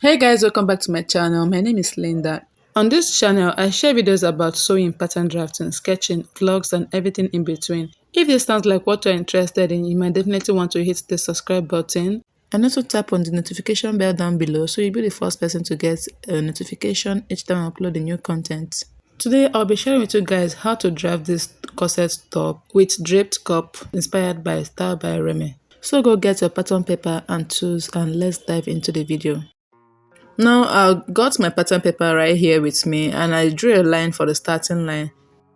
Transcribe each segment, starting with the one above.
Hey guys, welcome back to my channel. My name is Linda. On this channel, I share videos about sewing, pattern drafting, sketching, vlogs, and everything in between. If this sounds like what you're interested in, you might definitely want to hit the subscribe button and also tap on the notification bell down below so you'll be the first person to get a notification each time I upload a new content. Today, I'll be sharing with you guys how to draft this corset top with draped cup inspired by Style by Remy. So go get your pattern paper and tools and let's dive into the video. Now I got my pattern paper right here with me and I drew a line for the starting line.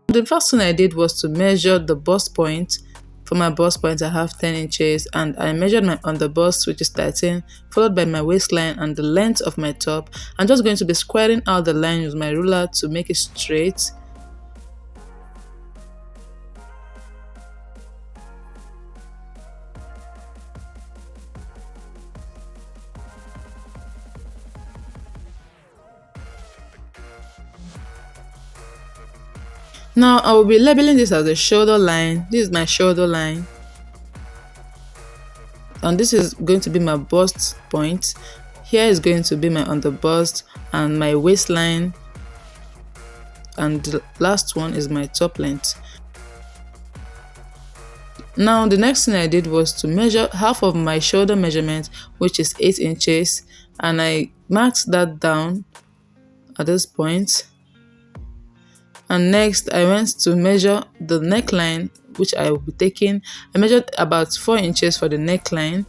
The first thing I did was to measure the bust point. For my bust point I have 10 inches and I measured my underbust, which is 13, followed by my waistline and the length of my top. I'm just going to be squaring out the line with my ruler to make it straight. Now I will be labeling this as a shoulder line. This is my shoulder line. And this is going to be my bust point. Here is going to be my underbust and my waistline. And the last one is my top length. Now the next thing I did was to measure half of my shoulder measurement, which is 8 inches. And I marked that down at this point. And next I went to measure the neckline, which I will be taking. I measured about 4 inches for the neckline,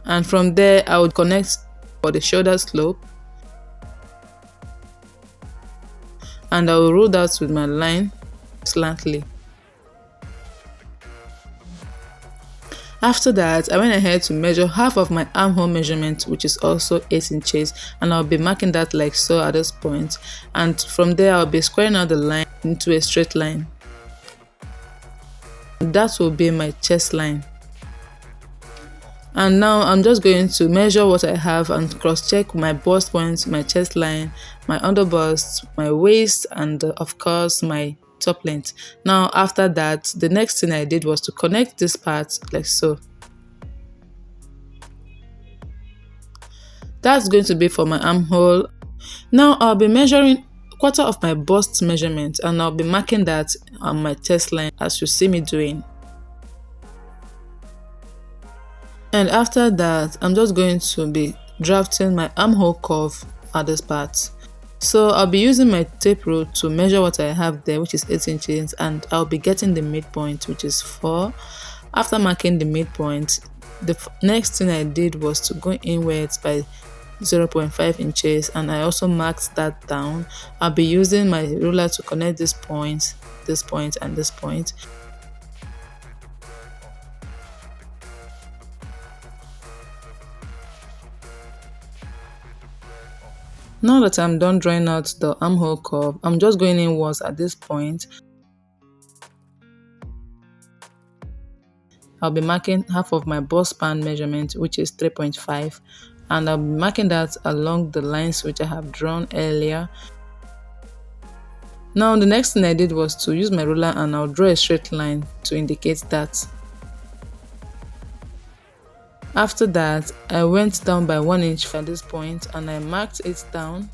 and from there I would connect for the shoulder slope, and I will roll that with my line slightly. After that, I went ahead to measure half of my armhole measurement, which is also 8 inches, and I'll be marking that like so at this point. And from there, I'll be squaring out the line into a straight line. That will be my chest line. And now I'm just going to measure what I have and cross-check my bust points, my chest line, my underbust, my waist, and of course my top length. Now after that, the next thing I did was to connect this part like so. That's going to be for my armhole. Now I'll be measuring quarter of my bust measurement and I'll be marking that on my chest line as you see me doing. And after that, I'm just going to be drafting my armhole curve at this part. So I'll be using my tape rule to measure what I have there, which is 8 inches, and I'll be getting the midpoint, which is 4. After marking the midpoint, the next thing I did was to go inwards by 0.5 inches, and I also marked that down. I'll be using my ruler to connect this point, and this point. Now that I'm done drawing out the armhole curve, I'm just going inwards at this point. I'll be marking half of my bust span measurement, which is 3.5, and I'll be marking that along the lines which I have drawn earlier. Now the next thing I did was to use my ruler and I'll draw a straight line to indicate that. After that, I went down by 1 inch at this point and I marked it down.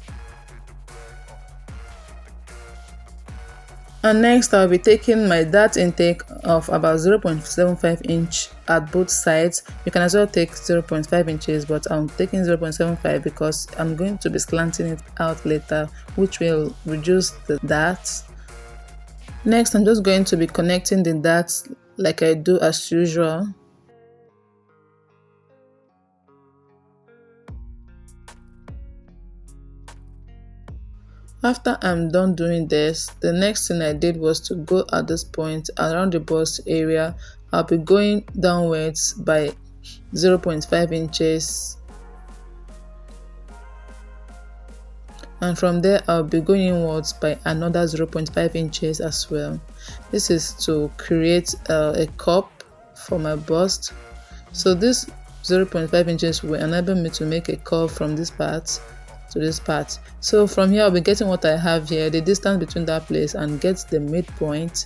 And next I'll be taking my dart intake of about 0.75 inch at both sides. You can as well take 0.5 inches, but I'm taking 0.75 because I'm going to be slanting it out later, which will reduce the darts. Next, I'm just going to be connecting the darts like I do as usual. After I'm done doing this, the next thing I did was to go at this point around the bust area. I'll be going downwards by 0.5 inches. And from there, I'll be going inwards by another 0.5 inches as well. This is to create a cup for my bust. So this 0.5 inches will enable me to make a curve from this part to this part. So from here I'll be getting what I have here, the distance between that place, and get the midpoint.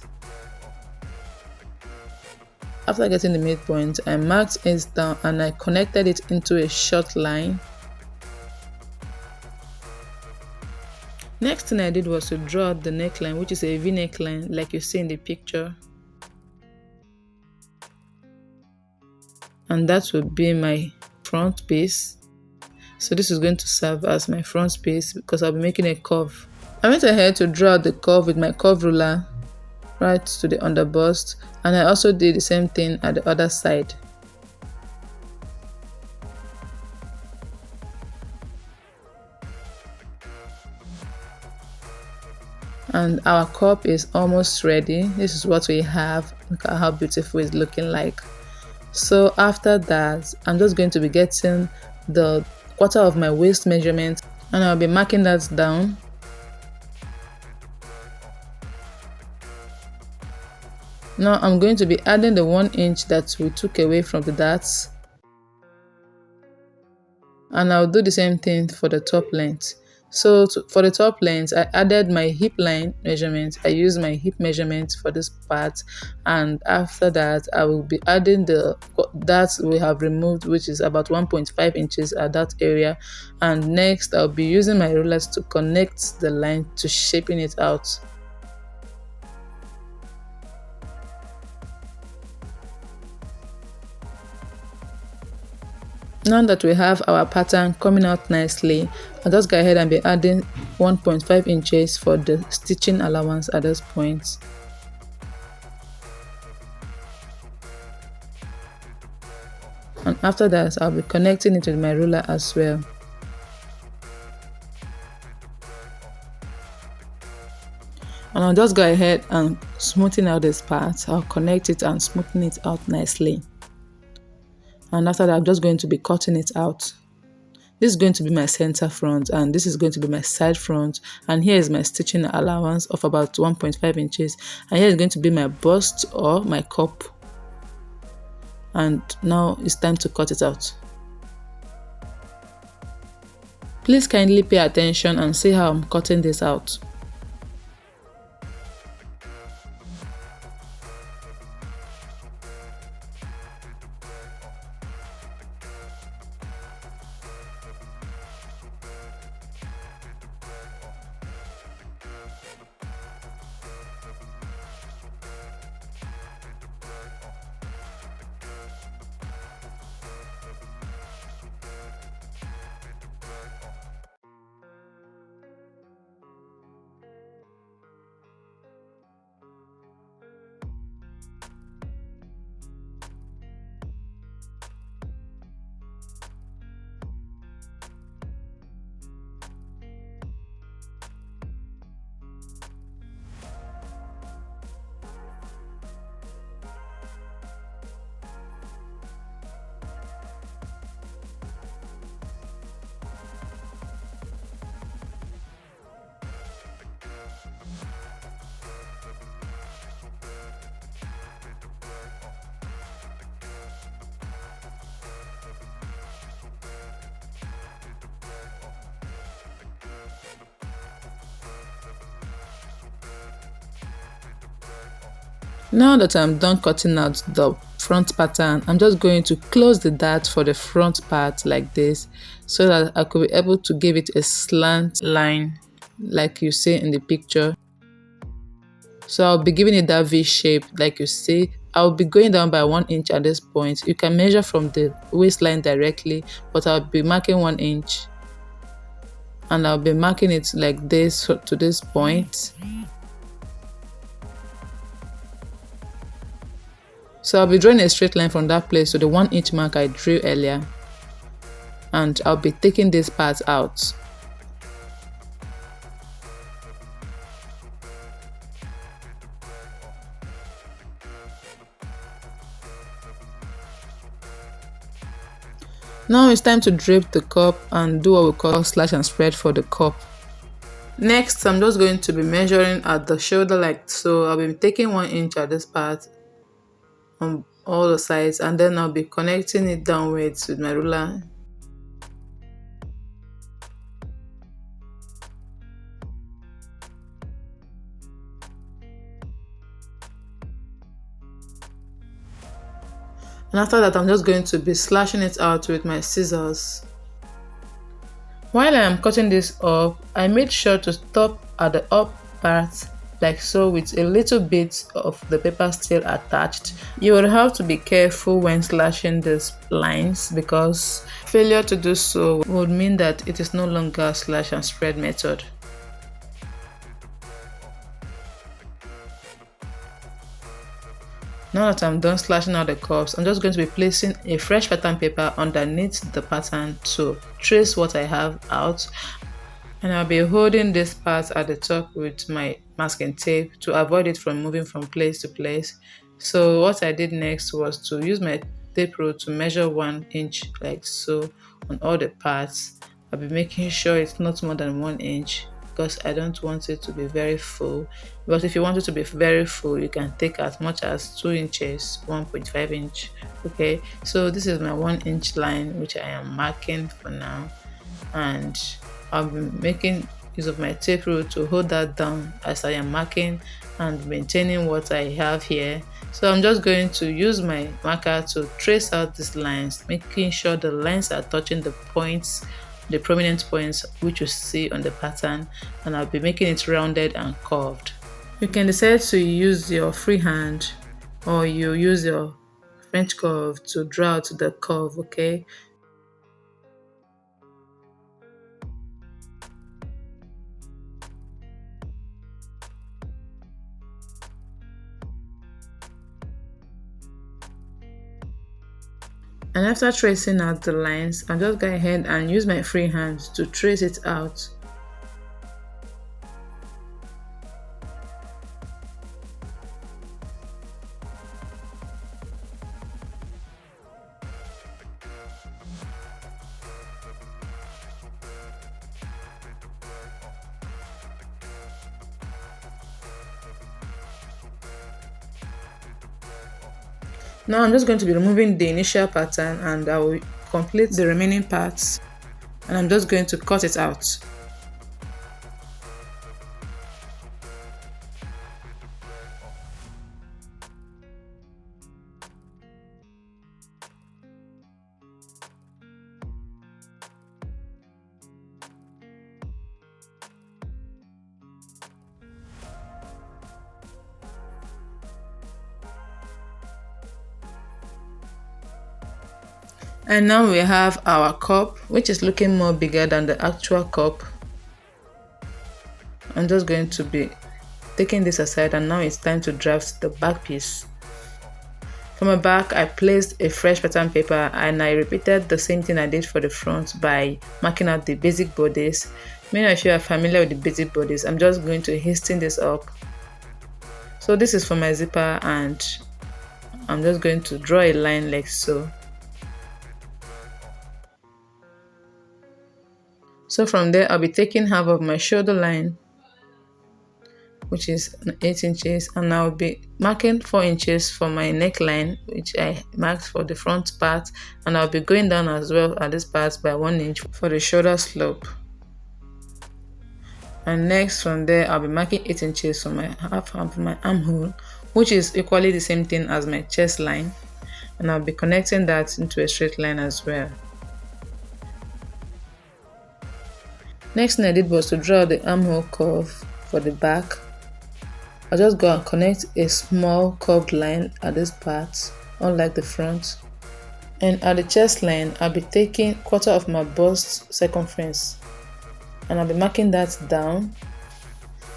After getting the midpoint, I marked it down and I connected it into a short line. Next thing I did was to draw out the neckline, which is a V neckline like you see in the picture. And that would be my front piece. So this is going to serve as my front piece because I'll be making a curve. I went ahead to draw out the curve with my curve ruler right to the underbust, and I also did the same thing at the other side. And our cup is almost ready. This is what we have. Look at how beautiful it's looking like. So after that, I'm just going to be getting the quarter of my waist measurement, and I'll be marking that down. Now I'm going to be adding the 1 inch that we took away from the darts, and I'll do the same thing for the top length. So for the top length, I added my hip line measurement. I used my hip measurement for this part, and after that I will be adding the darts we have removed, which is about 1.5 inches at that area, and next I'll be using my rulers to connect the line to shaping it out. Now that we have our pattern coming out nicely, I'll just go ahead and be adding 1.5 inches for the stitching allowance at this point. And after that, I'll be connecting it with my ruler as well. And I'll just go ahead and smoothen out this part. I'll connect it and smoothen it out nicely. And after that, I'm just going to be cutting it out. This is going to be my center front, and this is going to be my side front, and here is my stitching allowance of about 1.5 inches, and here is going to be my bust or my cup. And now it's time to cut it out. Please kindly pay attention and see how I'm cutting this out. Now that I'm done cutting out the front pattern, I'm just going to close the dart for the front part like this, so that I could be able to give it a slant line like you see in the picture. So I'll be giving it that V shape like you see. I'll be going down by 1 inch at this point. You can measure from the waistline directly, but I'll be marking 1 inch. And I'll be marking it like this to this point. So I'll be drawing a straight line from that place to the 1 inch mark I drew earlier. And I'll be taking this part out. Now it's time to drape the cup and do what we call slash and spread for the cup. Next, I'm just going to be measuring at the shoulder like so. I'll be taking 1 inch at this part on all the sides, and then I'll be connecting it downwards with my ruler. And after that, I'm just going to be slashing it out with my scissors. While I am cutting this up, I made sure to stop at the up part like so with a little bit of the paper still attached. You will have to be careful when slashing these lines because failure to do so would mean that it is no longer a slash and spread method. Now that I'm done slashing out the curves, I'm just going to be placing a fresh pattern paper underneath the pattern to trace what I have out, and I'll be holding this part at the top with my masking tape to avoid it from moving from place to place. So what I did next was to use my tape rule to measure 1 inch like so on all the parts. I'll be making sure it's not more than 1 inch because I don't want it to be very full. But if you want it to be very full, you can take as much as 2 inches, 1.5 inch. Okay, so this is my 1 inch line which I am marking for now, and I'll be making use of my tape rule to hold that down as I am marking and maintaining what I have here. So I'm just going to use my marker to trace out these lines, making sure the lines are touching the points, the prominent points which you see on the pattern, and I'll be making it rounded and curved. You can decide to use your freehand or you use your French curve to draw out the curve, okay? And after tracing out the lines, I'll just go ahead and use my free hand to trace it out. Now I'm just going to be removing the initial pattern and I will complete the remaining parts, and I'm just going to cut it out. And now we have our cup, which is looking more bigger than the actual cup. I'm just going to be taking this aside, and now it's time to draft the back piece. For my back, I placed a fresh pattern paper and I repeated the same thing I did for the front by marking out the basic bodice. Many of you are familiar with the basic bodice. I'm just going to hasten this up. So this is for my zipper, and I'm just going to draw a line like so. So from there, I'll be taking half of my shoulder line, which is 8 inches, and I'll be marking 4 inches for my neckline, which I marked for the front part, and I'll be going down as well at this part by 1 inch for the shoulder slope. And next from there, I'll be marking 8 inches for my half of my armhole, which is equally the same thing as my chest line, and I'll be connecting that into a straight line as well. Next thing I did was to draw the armhole curve for the back. I'll just go and connect a small curved line at this part, unlike the front. And at the chest line, I'll be taking quarter of my bust circumference and I'll be marking that down.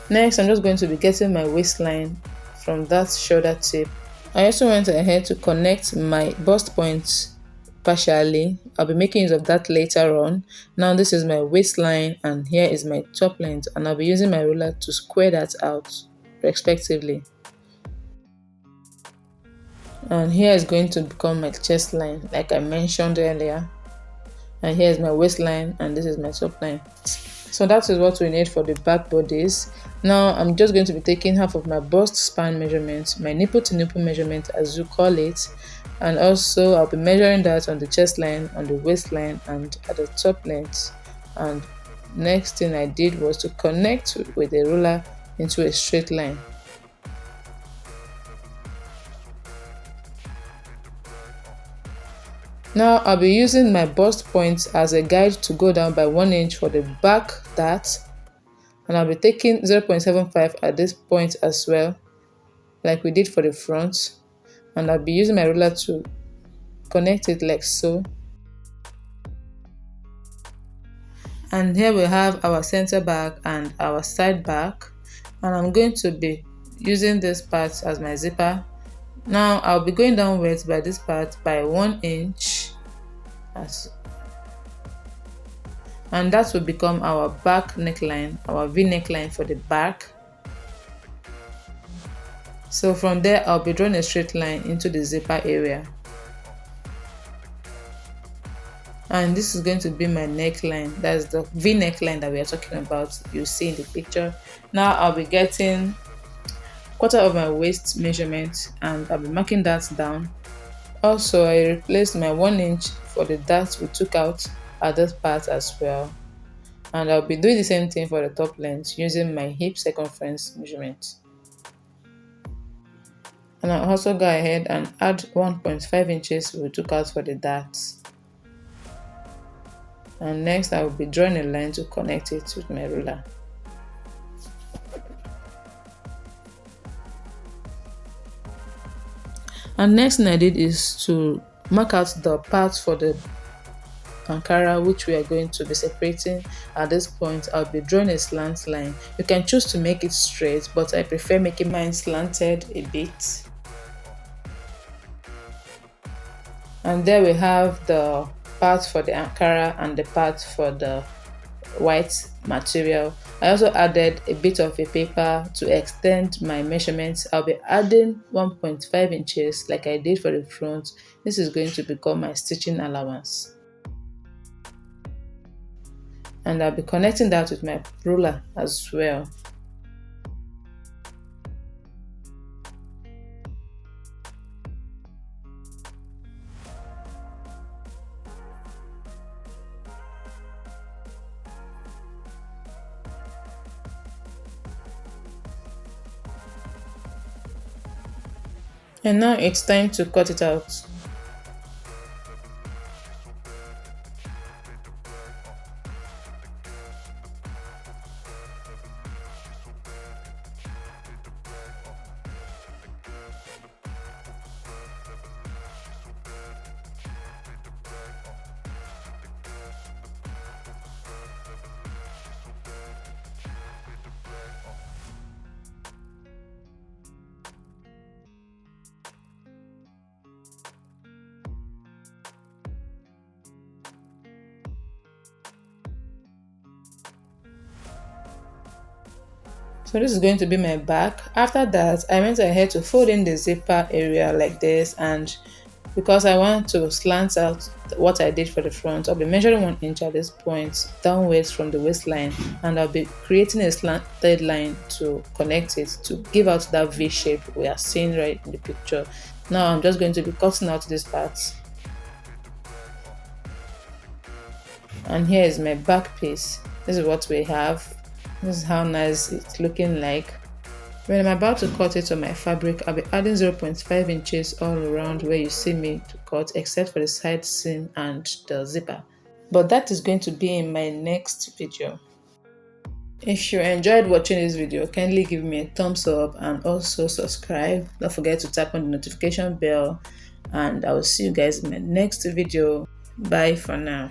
Next, I'm just going to be getting my waistline from that shoulder tip. I also went ahead to connect my bust points partially. I'll be making use of that later on. Now this is my waistline and here is my top length, and I'll be using my ruler to square that out respectively. And here is going to become my chest line like I mentioned earlier, and here is my waistline and this is my top line. So that is what we need for the back bodice. Now I'm just going to be taking half of my bust span measurement, my nipple to nipple measurement as you call it, and also I'll be measuring that on the chest line, on the waistline, and at the top length. And next thing I did was to connect with a ruler into a straight line. Now I'll be using my bust point as a guide to go down by 1 inch for the back dart, and I'll be taking 0.75 at this point as well, like we did for the front, and I'll be using my ruler to connect it like so. And here we have our center back and our side back, and I'm going to be using this part as my zipper. Now I'll be going downwards by this part by 1 inch, and that will become our back neckline, our V neckline for the back. So from there I'll be drawing a straight line into the zipper area, and this is going to be my neckline. That's the V neckline that we are talking about, you see in the picture. Now I'll be getting quarter of my waist measurement, and I'll be marking that down. Also, I replaced my 1 inch for the dart we took out at this part as well, and I'll be doing the same thing for the top length using my hip circumference measurement. And I'll also go ahead and add 1.5 inches we took out for the dart. And next I will be drawing a line to connect it with my ruler. And next thing I did is to mark out the parts for the Ankara, which we are going to be separating. At this point I'll be drawing a slant line. You can choose to make it straight, but I prefer making mine slanted a bit. And there we have the part for the Ankara and the part for the white material. I also added a bit of a paper to extend my measurements. I'll be adding 1.5 inches like I did for the front. This is going to become my stitching allowance. And I'll be connecting that with my ruler as well. And now it's time to cut it out. So this is going to be my back. After that, I went ahead to fold in the zipper area like this, and because I want to slant out what I did for the front, I'll be measuring 1 inch at this point downwards from the waistline, and I'll be creating a slanted line to connect it to give out that V shape we are seeing right in the picture. Now I'm just going to be cutting out this part. And here is my back piece. This is what we have. This is how nice it's looking like. When I'm about to cut it on my fabric, I'll be adding 0.5 inches all around where you see me to cut, except for the side seam and the zipper. But that is going to be in my next video. If you enjoyed watching this video, kindly give me a thumbs up and also subscribe. Don't forget to tap on the notification bell, and I will see you guys in my next video. Bye for now.